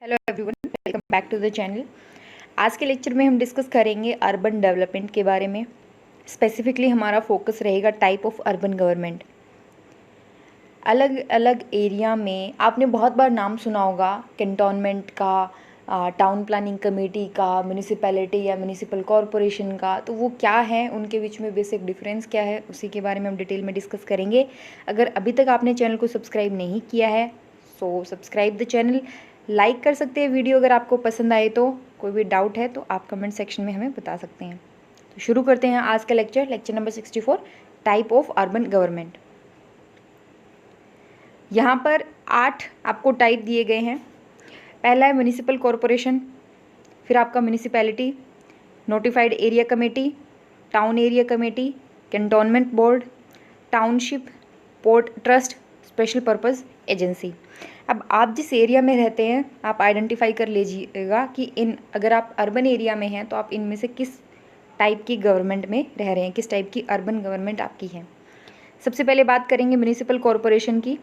Hello everyone, welcome back to the channel. आज के lecture में हम डिस्कस करेंगे अर्बन डेवलपमेंट के बारे में। स्पेसिफिकली हमारा फोकस रहेगा टाइप ऑफ अर्बन गवर्नमेंट। अलग अलग एरिया में आपने बहुत बार नाम सुना होगा कैंटोनमेंट का, टाउन प्लानिंग कमेटी का, म्यूनिसिपैलिटी या म्यूनिसिपल कॉरपोरेशन का। तो वो क्या है, उनके बीच में बेसिक डिफरेंस क्या है, उसी के बारे में हम डिटेल में डिस्कस करेंगे। अगर अभी तक आपने चैनल को सब्सक्राइब नहीं किया है so subscribe the channel, like कर सकते हैं वीडियो अगर आपको पसंद आए तो। कोई भी डाउट है तो आप कमेंट सेक्शन में हमें बता सकते हैं। तो शुरू करते हैं आज का lecture number 64, type of urban government. यहाँ पर 8 आपको टाइप दिए गए हैं। पहला है म्यूनिसिपल कॉरपोरेशन, फिर आपका municipality, notified area committee, town area committee, cantonment board, township, port trust, special purpose agency. अब आप जिस एरिया में रहते हैं आप आइडेंटिफाई कर लीजिएगा कि अगर आप अर्बन एरिया में हैं तो आप इनमें से किस टाइप की गवर्नमेंट में रह रहे हैं, किस टाइप की अर्बन गवर्नमेंट आपकी है। सबसे पहले बात करेंगे म्यूनिसिपल कॉरपोरेशन की।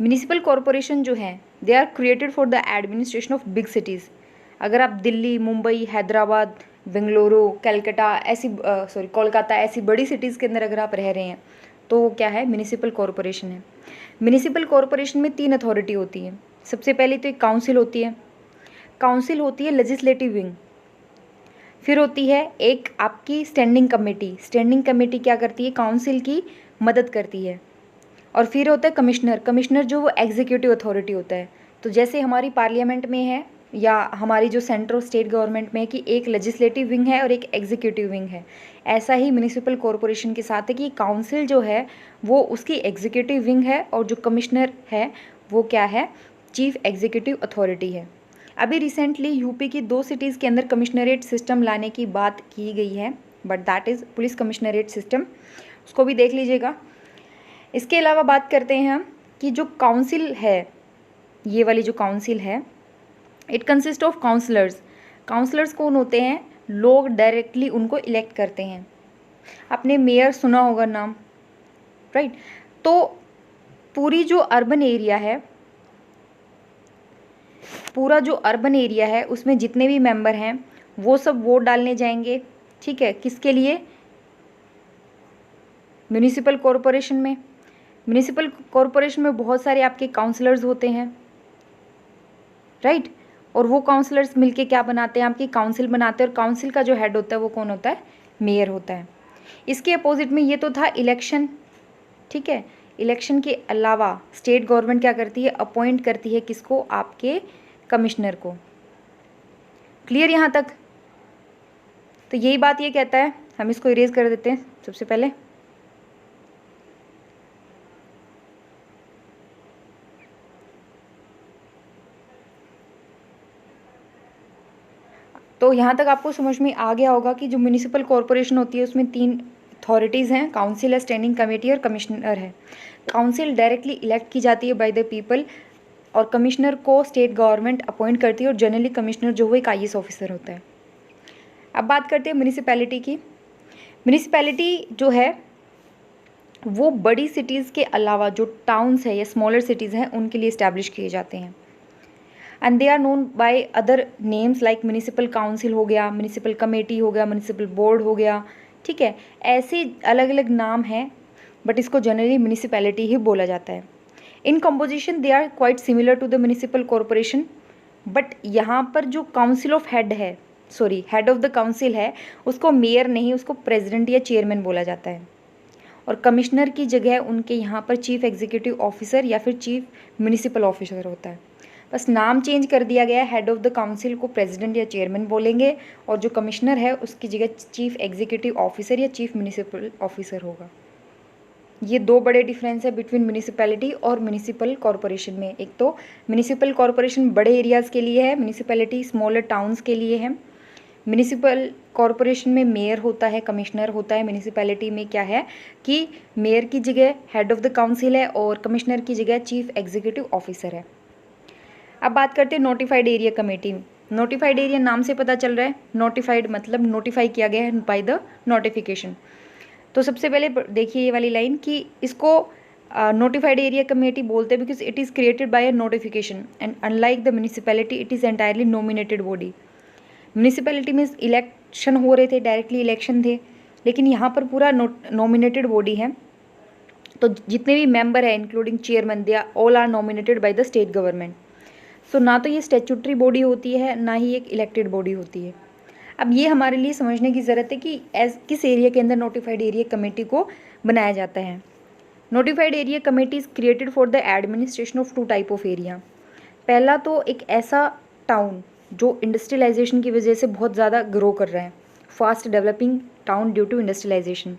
म्यूनिसिपल कॉरपोरेशन जो है they are created for the administration of big cities. अगर आप दिल्ली, मुंबई, हैदराबाद, बेंगलुरु, कोलकाता ऐसी बड़ी सिटीज़ के अंदर अगर आप रह रहे हैं तो वो क्या है, म्यूनिसिपल कॉरपोरेशन है। म्यूनिसिपल कॉरपोरेशन में 3 अथॉरिटी होती है। सबसे पहले तो एक काउंसिल होती है, काउंसिल होती है लेजिस्लेटिव विंग। फिर होती है एक आपकी स्टैंडिंग कमेटी। स्टैंडिंग कमेटी क्या करती है, काउंसिल की मदद करती है। और फिर होता है कमिश्नर। कमिश्नर जो वो एग्जीक्यूटिव अथॉरिटी होता है। तो जैसे हमारी पार्लियामेंट में है या हमारी जो सेंट्रल स्टेट गवर्नमेंट में है कि एक लेजिस्लेटिव विंग है और एक एग्जीक्यूटिव विंग है, ऐसा ही म्यूनिसिपल कॉरपोरेशन के साथ है कि काउंसिल जो है वो उसकी एग्जीक्यूटिव विंग है और जो कमिश्नर है वो क्या है, चीफ एग्जीक्यूटिव अथॉरिटी है। अभी रिसेंटली यूपी की 2 सिटीज़ के अंदर कमिश्नरेट सिस्टम लाने की बात की गई है, but that is police commissionerate system, उसको भी देख लीजिएगा। इसके अलावा बात करते हैं हम कि जो काउंसिल है, ये वाली जो काउंसिल है, it consist of councillors. Councillors कौन होते हैं, लोग डायरेक्टली उनको इलेक्ट करते हैं। आपने मेयर सुना होगा नाम, राइट। तो पूरी जो अर्बन एरिया है, पूरा जो अर्बन एरिया है उसमें जितने भी मेंबर हैं वो सब वोट डालने जाएंगे, ठीक है। किसके लिए, म्यूनिसिपल कॉरपोरेशन में। म्यूनिसिपल कॉरपोरेशन में बहुत सारे आपके काउंसलर्स होते हैं, राइट। और वो काउंसलर्स मिलके क्या बनाते हैं, आपकी काउंसिल बनाते हैं। और काउंसिल का जो हेड होता है वो कौन होता है, मेयर होता है। इसके अपोजिट में ये तो था इलेक्शन, ठीक है। इलेक्शन के अलावा स्टेट गवर्नमेंट क्या करती है, अपॉइंट करती है किसको, आपके कमिश्नर को। क्लियर यहाँ तक। तो यही बात ये कहता है, हम इसको इरेज कर देते हैं सबसे पहले। तो यहाँ तक आपको समझ में आ गया होगा कि जो म्यूनिसिपल कॉरपोरेशन होती है उसमें 3 अथॉरिटीज़ हैं, काउंसिल है, स्टैंडिंग कमेटी और कमिश्नर है। काउंसिल डायरेक्टली इलेक्ट की जाती है बाय द पीपल और कमिश्नर को स्टेट गवर्नमेंट अपॉइंट करती है और जनरली कमिश्नर जो वो एक IAS ऑफिसर होता है। अब बात करते हैं म्यूनिसिपैलिटी की। म्यूनिसिपैलिटी जो है वो बड़ी सिटीज़ के अलावा जो टाउन्स है या स्मॉलर सिटीज़ हैं उनके लिए इस्टेब्लिश किए जाते हैं। And they are known by other names like municipal council हो गया, म्यूनिसिपल कमेटी हो गया, म्यूनिसिपल बोर्ड हो गया, ठीक है। ऐसे अलग अलग नाम हैं बट इसको जनरली म्यूनिसिपैलिटी ही बोला जाता है। In composition they are quite similar to the municipal corporation, but यहाँ पर जो काउंसिल ऑफ हेड है, हेड ऑफ द काउंसिल है, उसको मेयर नहीं, उसको प्रेसिडेंट या चेयरमैन बोला जाता है। और कमिश्नर की जगह उनके यहाँ पर चीफ एग्जीक्यूटिव ऑफिसर या फिर चीफ म्यूनिसिपल ऑफिसर होता है। बस नाम चेंज कर दिया गया है, हेड ऑफ द काउंसिल को प्रेसिडेंट या चेयरमैन बोलेंगे और जो कमिश्नर है उसकी जगह चीफ एग्जीक्यूटिव ऑफिसर या चीफ म्यूनिसिपल ऑफिसर होगा। ये 2 बड़े डिफरेंस है बिटवीन म्यूनिसिपैलिटी और म्यूनिसिपल कॉरपोरेशन में। एक तो म्यूनिसिपल कॉरपोरेशन बड़े एरियाज़ के लिए है, म्यूनिसिपैलिटी स्मॉलर टाउन्स के लिए है। म्यूनिसिपल कॉरपोरेशन में मेयर होता है, कमिश्नर होता है। म्यूनिसिपैलिटी में क्या है कि मेयर की जगह हेड ऑफ द काउंसिल है और कमिश्नर की जगह चीफ एग्जीक्यूटिव ऑफिसर है। अब बात करते हैं notified area committee. Notified area नाम से पता चल रहा है, नोटिफाइड मतलब नोटिफाई किया गया है बाय द नोटिफिकेशन। तो सबसे पहले देखिए ये वाली लाइन कि इसको नोटिफाइड एरिया कमेटी बोलते हैं because it is created by a notification and unlike the municipality it is entirely nominated body. Municipality में इलेक्शन हो रहे थे, डायरेक्टली इलेक्शन थे, लेकिन यहाँ पर पूरा नॉमिनेटेड बॉडी है। तो जितने भी मेंबर हैं including chairman they all are nominated by the state government. So ना तो ये स्टैट्यूटरी बॉडी होती है, ना ही एक इलेक्टेड बॉडी होती है। अब ये हमारे लिए समझने की ज़रूरत है कि किस एरिया के अंदर नोटिफाइड एरिया कमेटी को बनाया जाता है। Notified area committee is created for the administration of two type of area. पहला तो एक ऐसा टाउन जो इंडस्ट्रियलाइजेशन की वजह से बहुत ज़्यादा ग्रो कर रहा है, fast developing town due to industrialization.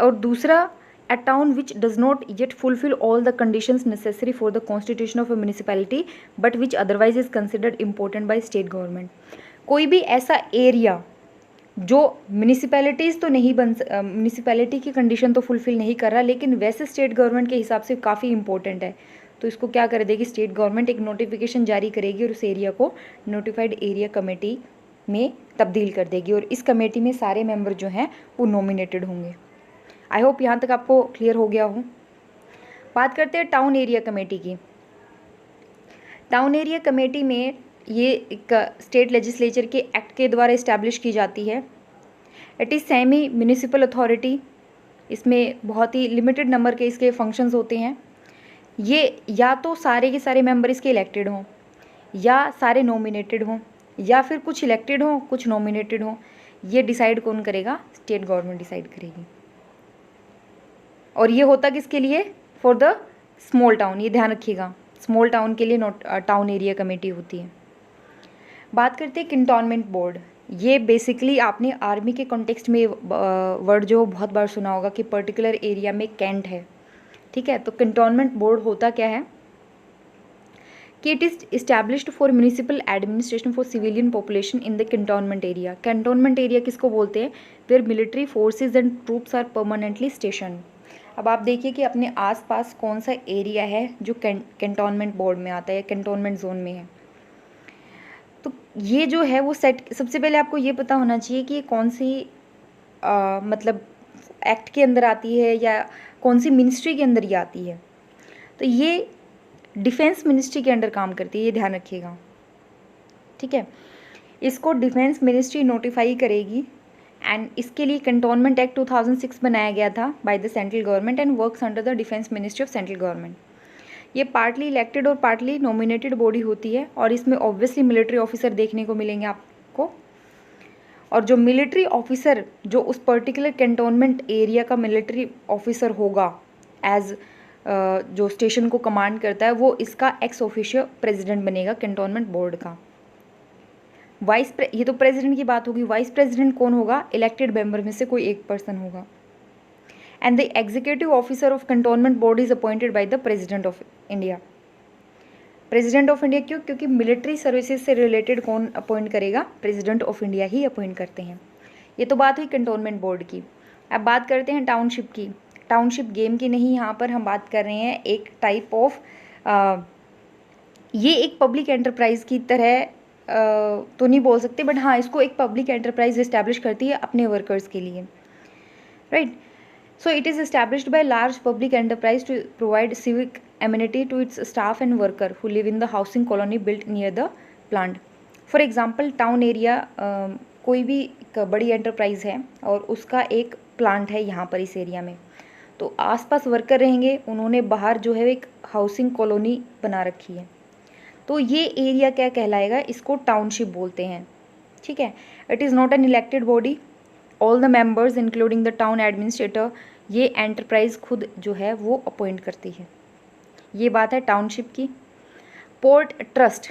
और दूसरा a town which does not yet fulfill all the conditions necessary for the constitution of a municipality but which otherwise is considered important by state government। कोई भी ऐसा area जो municipalities तो नहीं municipality की condition तो फुलफिल नहीं कर रहा, लेकिन वैसे स्टेट गवर्नमेंट के हिसाब से काफ़ी इंपॉर्टेंट है, तो इसको क्या कर देगी स्टेट गवर्नमेंट, एक नोटिफिकेशन जारी करेगी और उस एरिया को नोटिफाइड एरिया कमेटी में तब्दील कर देगी और इस कमेटी में सारे मेंबर जो हैं वो नॉमिनेटेड होंगे। आई होप यहाँ तक आपको क्लियर हो गया हो। बात करते हैं टाउन एरिया कमेटी की। टाउन एरिया कमेटी में ये एक स्टेट लेजिस्लेचर के एक्ट के द्वारा इस्टेब्लिश की जाती है। It is semi municipal authority. इसमें बहुत ही लिमिटेड नंबर के इसके फंक्शंस होते हैं। ये या तो सारे के सारे मेंबर इसके इलेक्टेड हों, या सारे नॉमिनेटेड हों, या फिर कुछ इलेक्टेड हों कुछ नॉमिनेटेड हों। ये डिसाइड कौन करेगा? स्टेट गवर्नमेंट डिसाइड करेगी। और ये होता किसके लिए? For the small town. ये ध्यान रखिएगा, स्मॉल टाउन के लिए टाउन एरिया कमेटी होती है। बात करते हैं कैंटोनमेंट बोर्ड। ये बेसिकली आपने आर्मी के कॉन्टेक्स्ट में वर्ड जो बहुत बार सुना होगा कि पर्टिकुलर एरिया में कैंट है, ठीक है। तो कैंटोनमेंट बोर्ड होता क्या है कि it is established for municipal administration for civilian population in the cantonment area. Cantonment area किसको बोलते हैं? Where military forces and troops are permanently station. अब आप देखिए कि अपने आसपास कौन सा एरिया है जो कैंटोनमेंट बोर्ड में आता है, कैंटोनमेंट जोन में है। तो ये जो है वो सेट, सबसे पहले आपको ये पता होना चाहिए कि ये कौन सी मतलब एक्ट के अंदर आती है या कौन सी मिनिस्ट्री के अंदर ये आती है। तो ये डिफेंस मिनिस्ट्री के अंडर काम करती है, ये ध्यान रखिएगा, ठीक है। इसको डिफेंस मिनिस्ट्री नोटिफाई करेगी एंड इसके लिए कैंटोनमेंट एक्ट 2006 बनाया गया था by the central government and works under the defence ministry of central government. ये पार्टली इलेक्टेड और पार्टली नॉमिनेटेड बॉडी होती है और इसमें ऑब्वियसली मिलिट्री ऑफिसर देखने को मिलेंगे आपको। और जो मिलिट्री ऑफिसर जो उस पर्टिकुलर कैंटोनमेंट एरिया का मिलिट्री ऑफिसर होगा एज जो स्टेशन को कमांड करता है, वो इसका एक्स ऑफिशियो प्रेसिडेंट बनेगा कैंटोनमेंट बोर्ड का। ये तो प्रेसिडेंट की बात होगी। वाइस प्रेसिडेंट कौन होगा? इलेक्टेड मेंबर में से कोई एक पर्सन होगा। And the executive officer of cantonment board is appointed by the president of India. President of India क्यों? क्योंकि मिलिट्री सर्विसेज से रिलेटेड कौन अपॉइंट करेगा? प्रेसिडेंट ऑफ इंडिया ही अपॉइंट करते हैं। ये तो बात हुई कैंटोनमेंट बोर्ड की। अब बात करते हैं टाउनशिप की। टाउनशिप गेम की नहीं, यहाँ पर हम बात कर रहे हैं एक टाइप ऑफ ये एक पब्लिक एंटरप्राइज की तरह तो नहीं बोल सकते, बट हाँ इसको एक पब्लिक एंटरप्राइज इस्टेब्लिश करती है अपने वर्कर्स के लिए, right. So it is established by large public enterprise to provide civic amenity to its staff and worker who live in the housing colony built near the plant. For example town area कोई भी एक बड़ी enterprise है और उसका एक plant है यहाँ पर इस एरिया में, तो आसपास वर्कर रहेंगे, उन्होंने बाहर जो है एक हाउसिंग कॉलोनी बना रखी है, तो ये एरिया क्या कहलाएगा? इसको टाउनशिप बोलते हैं, ठीक है। It is not an elected body. All the members including the town administrator, ये एंटरप्राइज खुद जो है वो अपॉइंट करती है। ये बात है टाउनशिप की। पोर्ट ट्रस्ट,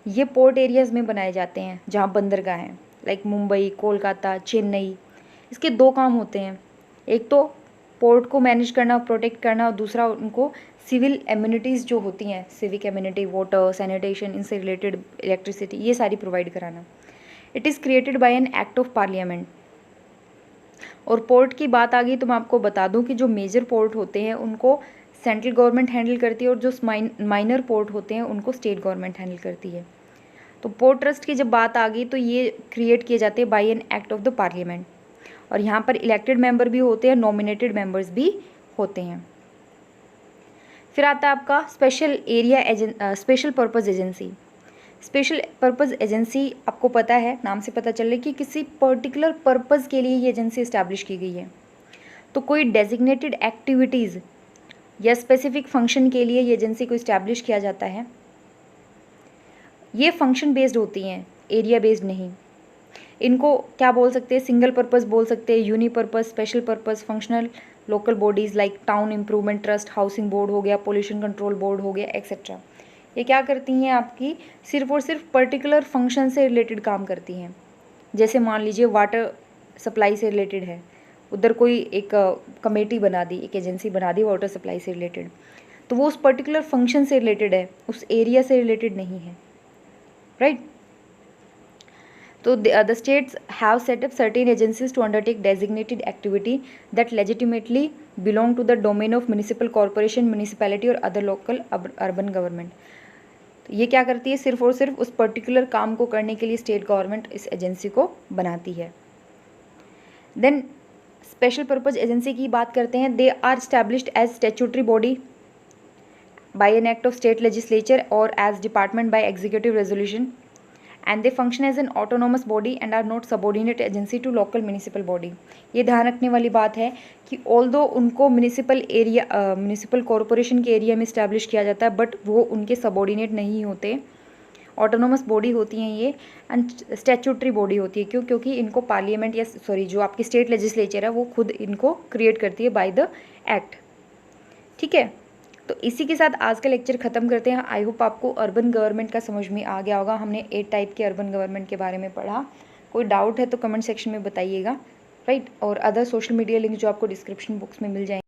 ये पोर्ट एरियाज़ में बनाए जाते हैं जहाँ बंदरगाह हैं, लाइक मुंबई, कोलकाता, चेन्नई। इसके दो काम होते हैं, एक तो पोर्ट को मैनेज करना, प्रोटेक्ट करना, और दूसरा उनको सिविल एम्यूनिटीज़ जो होती हैं, सिविक एम्यूनिटी, वाटर, सैनिटेशन, इनसे रिलेटेड इलेक्ट्रिसिटी, ये सारी प्रोवाइड कराना। It is created by an act of parliament. और पोर्ट की बात आ गई तो मैं आपको बता दूं कि जो मेजर पोर्ट होते हैं उनको सेंट्रल गवर्नमेंट हैंडल करती है और जो माइनर पोर्ट होते हैं उनको स्टेट गवर्नमेंट हैंडल करती है। तो पोर्ट ट्रस्ट की जब बात आ गई तो ये क्रिएट किए जाते हैं by an act of the parliament, और यहाँ पर इलेक्टेड मेंबर भी होते हैं, नॉमिनेटेड मेंबर्स भी होते हैं। फिर आता है आपका special purpose agency. Special purpose agency आपको पता है, नाम से पता चल रहा है कि किसी पर्टिकुलर पर्पज़ के लिए ये एजेंसी इस्टेब्लिश की गई है। तो कोई डेजिग्नेटेड एक्टिविटीज़ या स्पेसिफिक फंक्शन के लिए ये एजेंसी को इस्टेब्लिश किया जाता है। ये फंक्शन बेस्ड होती हैं, एरिया बेस्ड नहीं। इनको क्या बोल सकते हैं, सिंगल पर्पज़ बोल सकते हैं, unipurpose, special purpose, functional local bodies like town improvement trust, housing board हो गया, पोल्यूशन कंट्रोल बोर्ड हो गया, एक्सेट्रा। ये क्या करती हैं, आपकी सिर्फ और सिर्फ पर्टिकुलर फंक्शन से रिलेटेड काम करती हैं। जैसे मान लीजिए वाटर सप्लाई से रिलेटेड है, उधर कोई एक कमेटी बना दी, एक एजेंसी बना दी वाटर सप्लाई से रिलेटेड, तो वो उस पर्टिकुलर फंक्शन से रिलेटेड है, उस एरिया से रिलेटेड नहीं है, राइट। तो the states have set up certain agencies to undertake designated activity that legitimately belong to the domain of municipal corporation, municipality और other local urban government। तो ये क्या करती है, सिर्फ और सिर्फ उस पर्टिकुलर काम को करने के लिए स्टेट गवर्नमेंट इस एजेंसी को बनाती है। देन स्पेशल पर्पज़ एजेंसी की बात करते हैं। They are established as statutory body by an act of state legislature और as department by executive resolution and they function as an autonomous body and are not subordinate agency to local municipal body। ये ध्यान रखने वाली बात है कि although उनको municipal corporation के एरिया में इस्टेब्लिश किया जाता है, बट वो उनके सबॉर्डिनेट नहीं होते, ऑटोनोमस बॉडी होती हैं ये, एंड स्टैट्यूटरी बॉडी होती है। क्यों? क्योंकि इनको पार्लियामेंट या जो आपकी स्टेट लेजिस्लेचर है वो खुद इनको क्रिएट करती है बाय द एक्ट। ठीक है, तो इसी के साथ आज का लेक्चर ख़त्म करते हैं। आई होप आपको अर्बन गवर्नमेंट का समझ में आ गया होगा। हमने 8 टाइप के अर्बन गवर्नमेंट के बारे में पढ़ा। कोई डाउट है तो कमेंट सेक्शन में बताइएगा, राइट। और अदर सोशल मीडिया लिंक जो आपको डिस्क्रिप्शन बॉक्स में मिल जाएंगे।